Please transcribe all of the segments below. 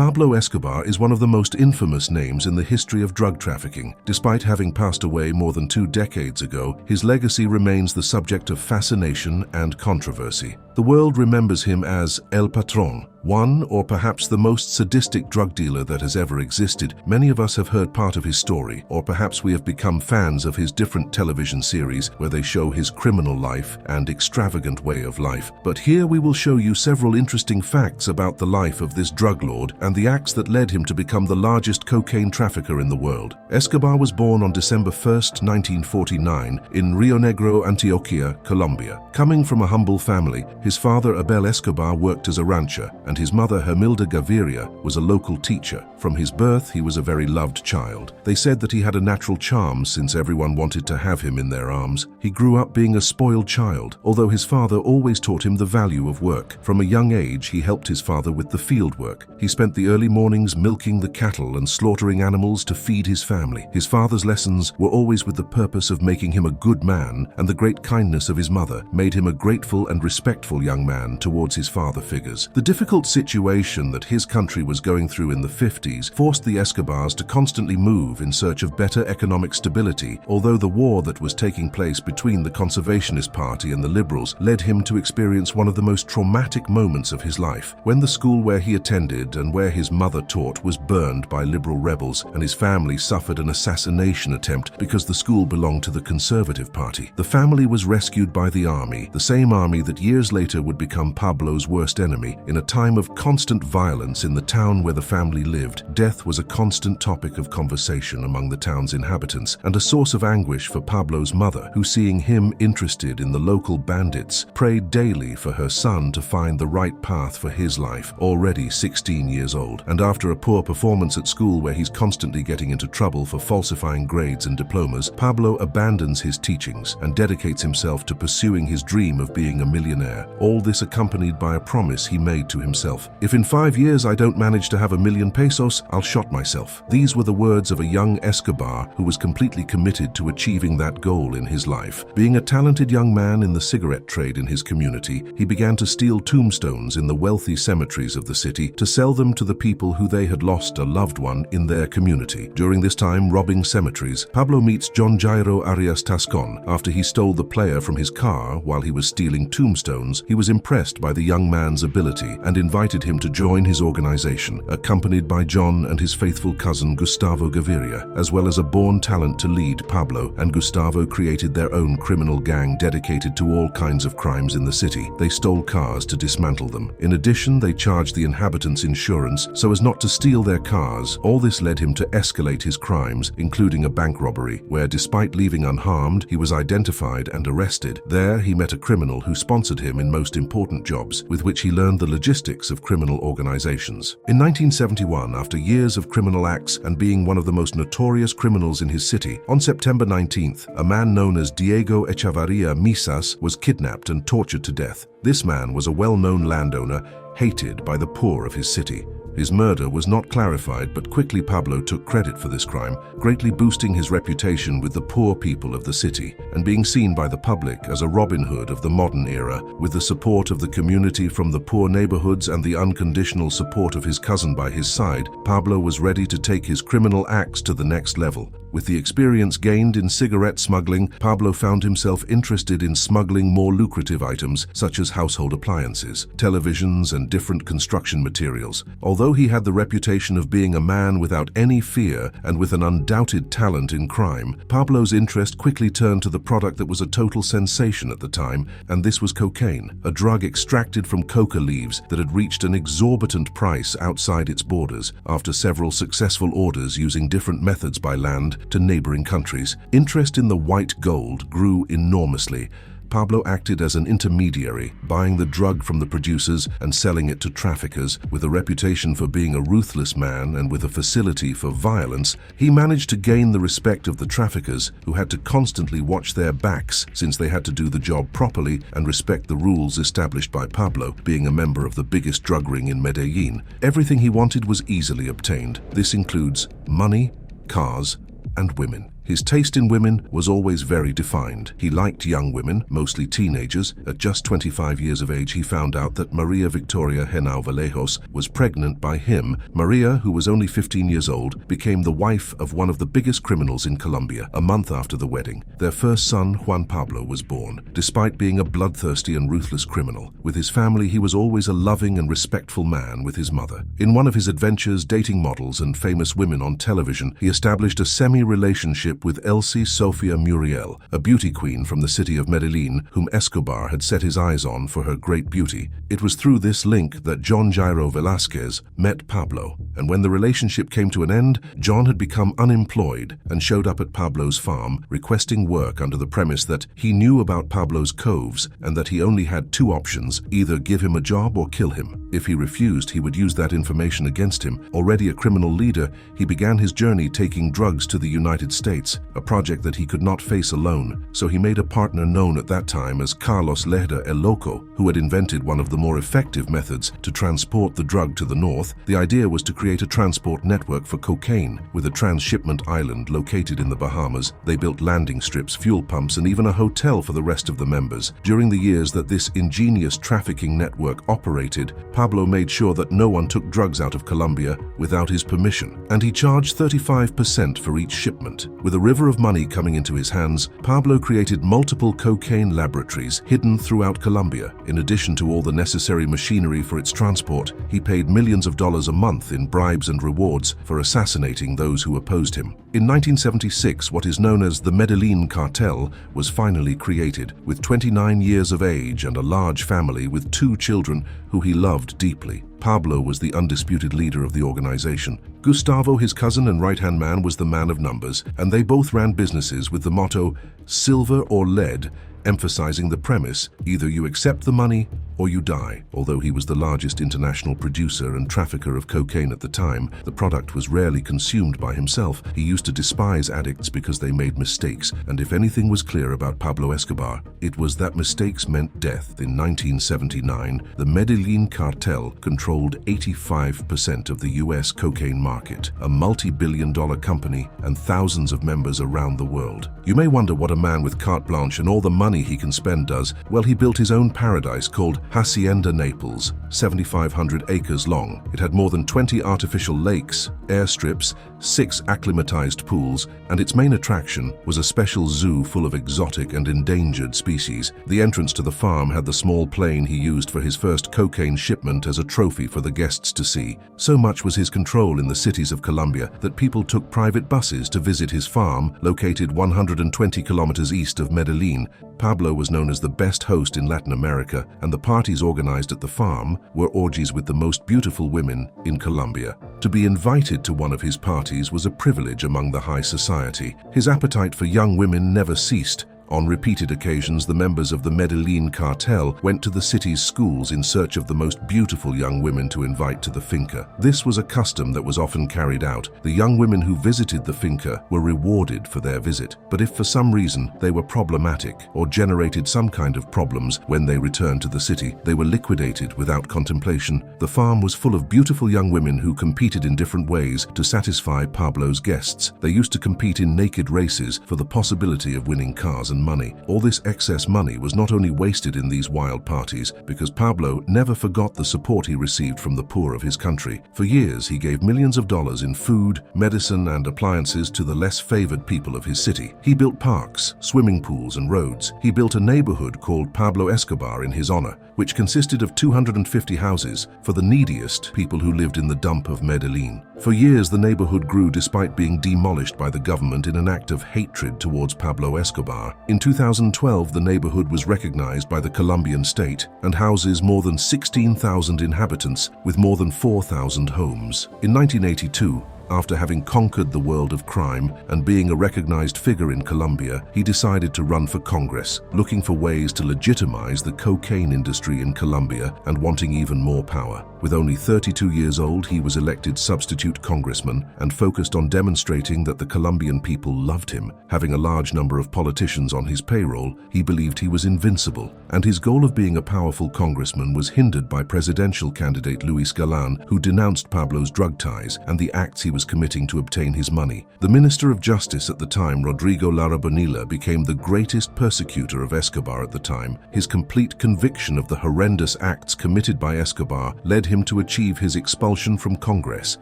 Pablo Escobar is one of the most infamous names in the history of drug trafficking. Despite having passed away more than 2 decades ago, his legacy remains the subject of fascination and controversy. The world remembers him as El Patron, one or perhaps the most sadistic drug dealer that has ever existed. Many of us have heard part of his story, or perhaps we have become fans of his different television series where they show his criminal life and extravagant way of life. But here we will show you several interesting facts about the life of this drug lord and the acts that led him to become the largest cocaine trafficker in the world. Escobar was born on December 1st, 1949 in Rionegro, Antioquia, Colombia. Coming from a humble family, his father Abel Escobar worked as a rancher, and his mother Hermilda Gaviria was a local teacher. From his birth, he was a very loved child. They said that he had a natural charm since everyone wanted to have him in their arms. He grew up being a spoiled child, although his father always taught him the value of work. From a young age, he helped his father with the field work. He spent the early mornings milking the cattle and slaughtering animals to feed his family. His father's lessons were always with the purpose of making him a good man, and the great kindness of his mother made him a grateful and respectful young man towards his father figures. The difficult situation that his country was going through in the 50s forced the Escobars to constantly move in search of better economic stability, although the war that was taking place between the Conservationist Party and the Liberals led him to experience one of the most traumatic moments of his life, when the school where he attended and where his mother taught was burned by Liberal rebels, and his family suffered an assassination attempt because the school belonged to the Conservative Party. The family was rescued by the army, the same army that years later would become Pablo's worst enemy. In a time of constant violence in the town where the family lived, death was a constant topic of conversation among the town's inhabitants and a source of anguish for Pablo's mother, who, seeing him interested in the local bandits, prayed daily for her son to find the right path for his life, already 16 years old. And after a poor performance at school where he's constantly getting into trouble for falsifying grades and diplomas, Pablo abandons his teachings and dedicates himself to pursuing his dream of being a millionaire. All this accompanied by a promise he made to himself: "If in 5 years I don't manage to have $1,000,000 pesos, I'll shot myself." These were the words of a young Escobar who was completely committed to achieving that goal in his life. Being a talented young man in the cigarette trade in his community, he began to steal tombstones in the wealthy cemeteries of the city to sell them to the people who they had lost a loved one in their community. During this time robbing cemeteries, Pablo meets John Jairo Arias Tascon. After he stole the player from his car while he was stealing tombstones, he was impressed by the young man's ability and invited him to join his organization, accompanied by John and his faithful cousin Gustavo Gaviria, as well as a born talent to lead. Pablo and Gustavo created their own criminal gang dedicated to all kinds of crimes in the city. They stole cars to dismantle them. In addition, they charged the inhabitants insurance so as not to steal their cars. All this led him to escalate his crimes, including a bank robbery, where despite leaving unharmed, he was identified and arrested. There, he met a criminal who sponsored him in most important jobs, with which he learned the logistics of criminal organizations. In 1971, after years of criminal acts and being one of the most notorious criminals in his city, on September 19th, a man known as Diego Echevarria Misas was kidnapped and tortured to death. This man was a well-known landowner, hated by the poor of his city. His murder was not clarified, but quickly Pablo took credit for this crime, greatly boosting his reputation with the poor people of the city and being seen by the public as a Robin Hood of the modern era. With the support of the community from the poor neighborhoods and the unconditional support of his cousin by his side, Pablo was ready to take his criminal acts to the next level. With the experience gained in cigarette smuggling, Pablo found himself interested in smuggling more lucrative items such as household appliances, televisions, and different construction materials. Although he had the reputation of being a man without any fear and with an undoubted talent in crime, Pablo's interest quickly turned to the product that was a total sensation at the time, and this was cocaine, a drug extracted from coca leaves that had reached an exorbitant price outside its borders after several successful orders using different methods by land to neighboring countries. Interest in the white gold grew enormously. Pablo acted as an intermediary, buying the drug from the producers and selling it to traffickers. With a reputation for being a ruthless man and with a facility for violence, he managed to gain the respect of the traffickers, who had to constantly watch their backs since they had to do the job properly and respect the rules established by Pablo, being a member of the biggest drug ring in Medellin. Everything he wanted was easily obtained. This includes money, cars, and women. His taste in women was always very defined. He liked young women, mostly teenagers. At just 25 years of age, he found out that Maria Victoria Henao Vallejos was pregnant by him. Maria, who was only 15 years old, became the wife of one of the biggest criminals in Colombia. A month after the wedding, their first son, Juan Pablo, was born. Despite being a bloodthirsty and ruthless criminal, with his family he was always a loving and respectful man with his mother. In one of his adventures dating models and famous women on television, he established a semi-relationship with Elsie Sofia Muriel, a beauty queen from the city of Medellin, whom Escobar had set his eyes on for her great beauty. It was through this link that John Jairo Velázquez met Pablo, and when the relationship came to an end, John had become unemployed and showed up at Pablo's farm requesting work under the premise that he knew about Pablo's coves and that he only had two options: either give him a job or kill him. If he refused, he would use that information against him. Already a criminal leader, he began his journey taking drugs to the United States, a project that he could not face alone, so he made a partner known at that time as Carlos Lerda El Loco, who had invented one of the more effective methods to transport the drug to the north. The idea was to create a transport network for cocaine, with a transshipment island located in the Bahamas. They built landing strips, fuel pumps, and even a hotel for the rest of the members. During the years that this ingenious trafficking network operated, Pablo made sure that no one took drugs out of Colombia without his permission, and he charged 35% for each shipment. With a river of money coming into his hands, Pablo created multiple cocaine laboratories hidden throughout Colombia. In addition to all the necessary machinery for its transport, he paid millions of dollars a month in bribes and rewards for assassinating those who opposed him. In 1976, what is known as the Medellin cartel was finally created. With 29 years of age and a large family with 2 children who he loved deeply, Pablo was the undisputed leader of the organization. Gustavo, his cousin and right-hand man, was the man of numbers, and they both ran businesses with the motto, "Silver or lead," emphasizing the premise, either you accept the money or you die. Although he was the largest international producer and trafficker of cocaine at the time, the product was rarely consumed by himself. He used to despise addicts because they made mistakes, and if anything was clear about Pablo Escobar, it was that mistakes meant death. In 1979, the Medellin cartel controlled 85% of the US cocaine market, a multi-billion-dollar company and thousands of members around the world. You may wonder what a man with carte blanche and all the money he can spend does. Well, he built his own paradise called Hacienda Naples, 7,500 acres long. It had more than 20 artificial lakes, airstrips, 6 acclimatized pools, and its main attraction was a special zoo full of exotic and endangered species. The entrance to the farm had the small plane he used for his first cocaine shipment as a trophy for the guests to see. So much was his control in the cities of Colombia that people took private buses to visit his farm, located 120 kilometers east of Medellin. Pablo was known as the best host in Latin America, and the parties organized at the farm were orgies with the most beautiful women in Colombia. To be invited to one of his parties was a privilege among the high society. His appetite for young women never ceased. On repeated occasions, the members of the Medellin cartel went to the city's schools in search of the most beautiful young women to invite to the finca. This was a custom that was often carried out. The young women who visited the finca were rewarded for their visit. But if for some reason they were problematic or generated some kind of problems when they returned to the city, they were liquidated without contemplation. The farm was full of beautiful young women who competed in different ways to satisfy Pablo's guests. They used to compete in naked races for the possibility of winning cars and money. All this excess money was not only wasted in these wild parties, because Pablo never forgot the support he received from the poor of his country. For years, he gave millions of dollars in food, medicine, and appliances to the less favored people of his city. He built parks, swimming pools, and roads. He built a neighborhood called Pablo Escobar in his honor, which consisted of 250 houses for the neediest people who lived in the dump of Medellin. For years, the neighborhood grew despite being demolished by the government in an act of hatred towards Pablo Escobar. In 2012, the neighborhood was recognized by the Colombian state and houses more than 16,000 inhabitants with more than 4,000 homes. In 1982, after having conquered the world of crime and being a recognized figure in Colombia, he decided to run for Congress, looking for ways to legitimize the cocaine industry in Colombia and wanting even more power. With only 32 years old, he was elected substitute congressman and focused on demonstrating that the Colombian people loved him. Having a large number of politicians on his payroll, he believed he was invincible, and his goal of being a powerful congressman was hindered by presidential candidate Luis Galan, who denounced Pablo's drug ties and the acts he was was committing to obtain his money. The Minister of Justice at the time, Rodrigo Lara Bonilla, became the greatest persecutor of Escobar at the time. His complete conviction of the horrendous acts committed by Escobar led him to achieve his expulsion from Congress,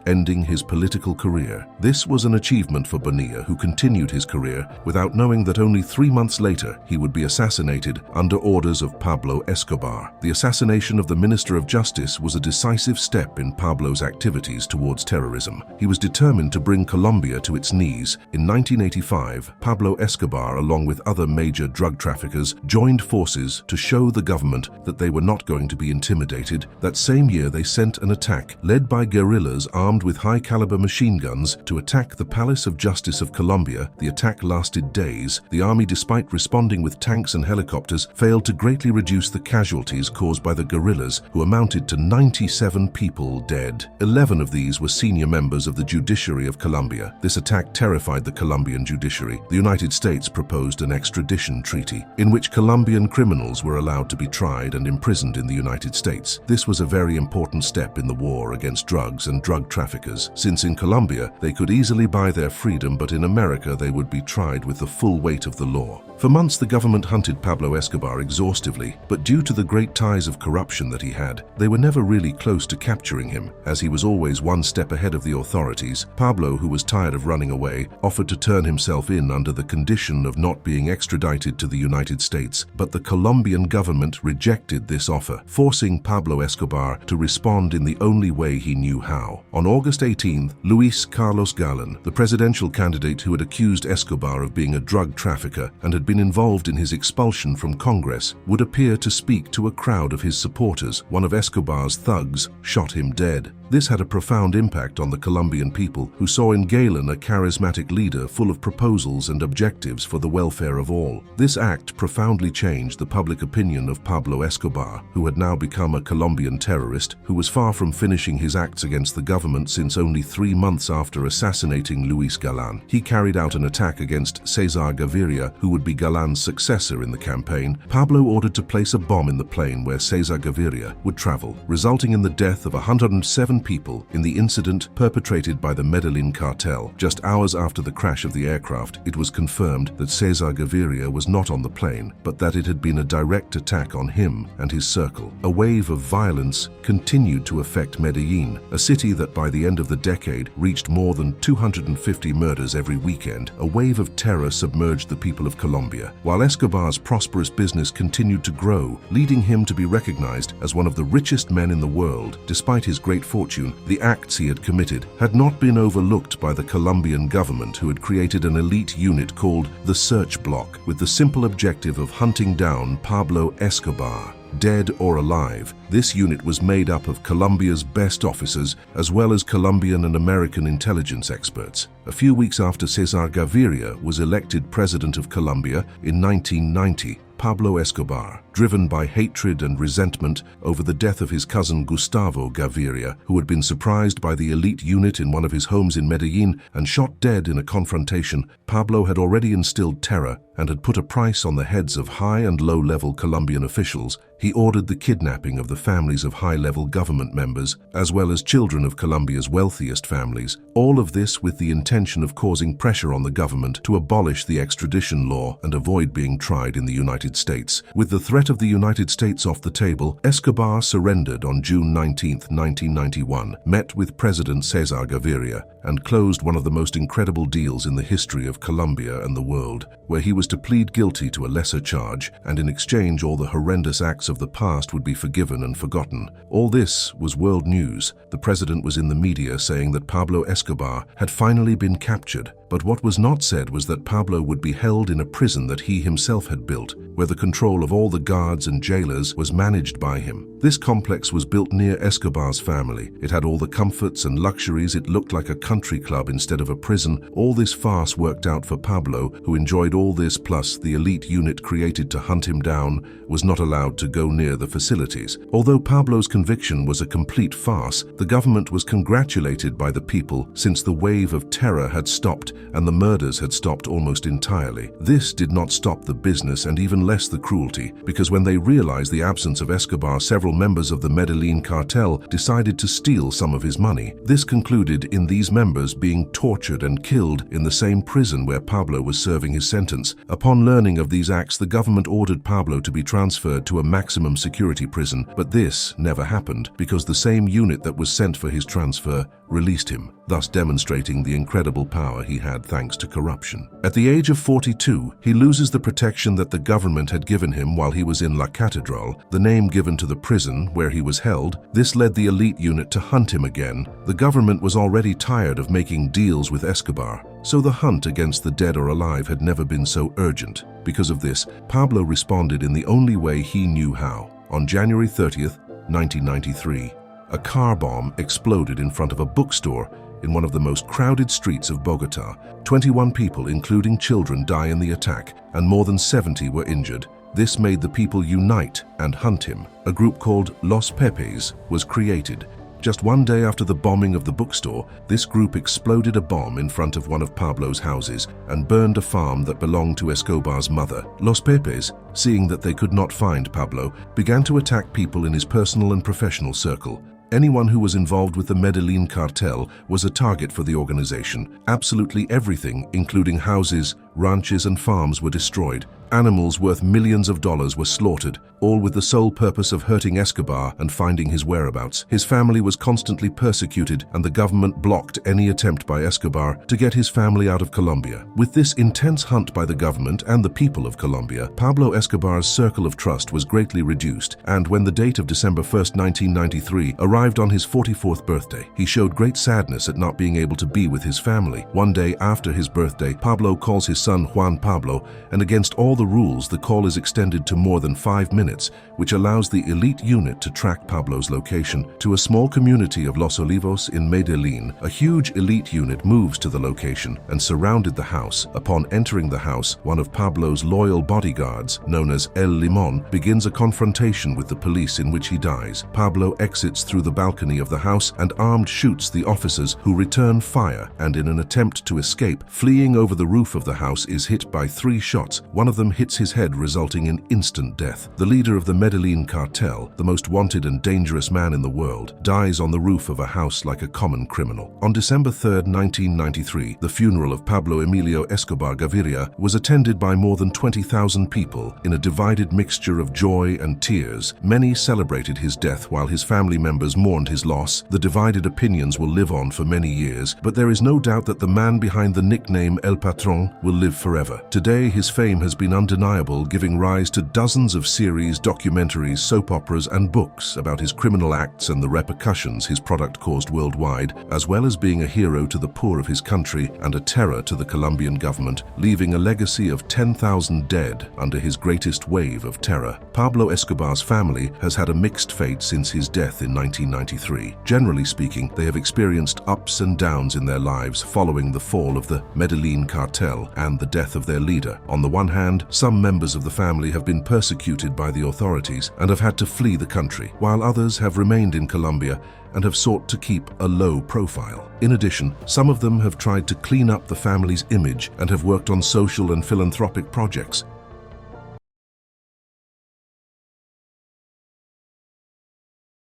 ending his political career. This was an achievement for Bonilla, who continued his career without knowing that only 3 months later he would be assassinated under orders of Pablo Escobar. The assassination of the Minister of Justice was a decisive step in Pablo's activities towards terrorism. He was determined to bring Colombia to its knees. In 1985, Pablo Escobar, along with other major drug traffickers, joined forces to show the government that they were not going to be intimidated. That same year, they sent an attack led by guerrillas armed with high-caliber machine guns to attack the Palace of Justice of Colombia. The attack lasted days. The army, despite responding with tanks and helicopters, failed to greatly reduce the casualties caused by the guerrillas, who amounted to 97 people dead. 11 of these were senior members of the judiciary of Colombia. This attack terrified the Colombian judiciary. The United States proposed an extradition treaty, in which Colombian criminals were allowed to be tried and imprisoned in the United States. This was a very important step in the war against drugs and drug traffickers, since in Colombia they could easily buy their freedom, but in America they would be tried with the full weight of the law. For months the government hunted Pablo Escobar exhaustively, but due to the great ties of corruption that he had, they were never really close to capturing him, as he was always one step ahead of the authorities. Pablo, who was tired of running away, offered to turn himself in under the condition of not being extradited to the United States, but the Colombian government rejected this offer, forcing Pablo Escobar to respond in the only way he knew how. On August 18th, Luis Carlos Galán, the presidential candidate who had accused Escobar of being a drug trafficker and had been involved in his expulsion from Congress, would appear to speak to a crowd of his supporters. One of Escobar's thugs shot him dead. This had a profound impact on the Colombian people, who saw in Galán a charismatic leader full of proposals and objectives for the welfare of all. This act profoundly changed the public opinion of Pablo Escobar, who had now become a Colombian terrorist who was far from finishing his acts against the government, since only 3 months after assassinating Luis Galán, he carried out an attack against César Gaviria, who would be Galán's successor in the campaign. Pablo ordered to place a bomb in the plane where César Gaviria would travel, resulting in the death of 107 people in the incident perpetrated by the Medellin cartel. Just hours after the crash of the aircraft, it was confirmed that César Gaviria was not on the plane, but that it had been a direct attack on him and his circle. A wave of violence continued to affect Medellin, a city that by the end of the decade reached more than 250 murders every weekend. A wave of terror submerged the people of Colombia, while Escobar's prosperous business continued to grow, leading him to be recognized as one of the richest men in the world. Despite his great fortune, the acts he had committed had not been overlooked by the Colombian government, who had created an elite unit called the Search Block, with the simple objective of hunting down Pablo Escobar. Dead or alive, this unit was made up of Colombia's best officers, as well as Colombian and American intelligence experts. A few weeks after César Gaviria was elected president of Colombia in 1990, Pablo Escobar, driven by hatred and resentment over the death of his cousin Gustavo Gaviria, who had been surprised by the elite unit in one of his homes in Medellin and shot dead in a confrontation, Pablo had already instilled terror and had put a price on the heads of high and low-level Colombian officials. He ordered the kidnapping of the families of high-level government members, as well as children of Colombia's wealthiest families, all of this with the intention of causing pressure on the government to abolish the extradition law and avoid being tried in the United States. With the threat of the United States off the table, Escobar surrendered on June 19, 1991, met with President César Gaviria, and closed one of the most incredible deals in the history of Colombia and the world, where he was to plead guilty to a lesser charge, and in exchange all the horrendous acts of the past would be forgiven and forgotten. All this was world news. The president was in the media saying that Pablo Escobar had finally been captured, but what was not said was that Pablo would be held in a prison that he himself had built, where the control of all the guards and jailers was managed by him. This complex was built near Escobar's family. It had all the comforts and luxuries. It looked like a country club instead of a prison. All this farce worked out for Pablo, who enjoyed all this, plus the elite unit created to hunt him down was not allowed to go near the facilities. Although Pablo's conviction was a complete farce, the government was congratulated by the people, since the wave of terror had stopped and the murders had stopped almost entirely. This did not stop the business and even less the cruelty, because when they realized the absence of Escobar, several members of the Medellin cartel decided to steal some of his money. This concluded in these members being tortured and killed in the same prison where Pablo was serving his sentence. Upon learning of these acts, the government ordered Pablo to be transferred to a maximum security prison, but this never happened because the same unit that was sent for his transfer released him, thus demonstrating the incredible power he had thanks to corruption. At the age of 42, he loses the protection that the government had given him while he was in La Catedral, the name given to the prison where he was held. This led the elite unit to hunt him again. The government was already tired of making deals with Escobar, so the hunt against the dead or alive had never been so urgent. Because of this, Pablo responded in the only way he knew how. On January 30th, 1993, a car bomb exploded in front of a bookstore in one of the most crowded streets of Bogota. 21 people, including children, die in the attack, and more than 70 were injured. This made the people unite and hunt him. A group called Los Pepes was created. Just one day after the bombing of the bookstore, this group exploded a bomb in front of one of Pablo's houses and burned a farm that belonged to Escobar's mother. Los Pepes, seeing that they could not find Pablo, began to attack people in his personal and professional circle. Anyone who was involved with the Medellin cartel was a target for the organization. Absolutely everything, including houses, ranches, and farms, were destroyed. Animals worth millions of dollars were slaughtered, all with the sole purpose of hurting Escobar and finding his whereabouts. His family was constantly persecuted, and the government blocked any attempt by Escobar to get his family out of Colombia. With this intense hunt by the government and the people of Colombia, Pablo Escobar's circle of trust was greatly reduced, and when the date of December 1st, 1993 arrived on his 44th birthday, he showed great sadness at not being able to be with his family. One day after his birthday, Pablo calls his son Juan Pablo, and against all the rules, the call is extended to more than 5 minutes, which allows the elite unit to track Pablo's location to a small community of Los Olivos in Medellin. A huge elite unit moves to the location and surrounded the house. Upon entering the house, one of Pablo's loyal bodyguards, known as El Limon, begins a confrontation with the police in which he dies. Pablo exits through the balcony of the house and armed shoots the officers, who return fire, and in an attempt to escape, fleeing over the roof of the house, is hit by 3 shots. One of them hits his head, resulting in instant death. The leader of the Medellin cartel, the most wanted and dangerous man in the world, dies on the roof of a house like a common criminal. On December 3rd, 1993, the funeral of Pablo Emilio Escobar Gaviria was attended by more than 20,000 people in a divided mixture of joy and tears. Many celebrated his death while his family members mourned his loss. The divided opinions will live on for many years, but there is no doubt that the man behind the nickname El Patron will live forever. Today, his fame has been undeniable, giving rise to dozens of series, documentaries, soap operas, and books about his criminal acts and the repercussions his product caused worldwide, as well as being a hero to the poor of his country and a terror to the Colombian government, leaving a legacy of 10,000 dead under his greatest wave of terror. Pablo Escobar's family has had a mixed fate since his death in 1993. Generally speaking, they have experienced ups and downs in their lives following the fall of the Medellin cartel and the death of their leader. On the one hand, some members of the family have been persecuted by the authorities and have had to flee the country, while others have remained in Colombia and have sought to keep a low profile. In addition, some of them have tried to clean up the family's image and have worked on social and philanthropic projects.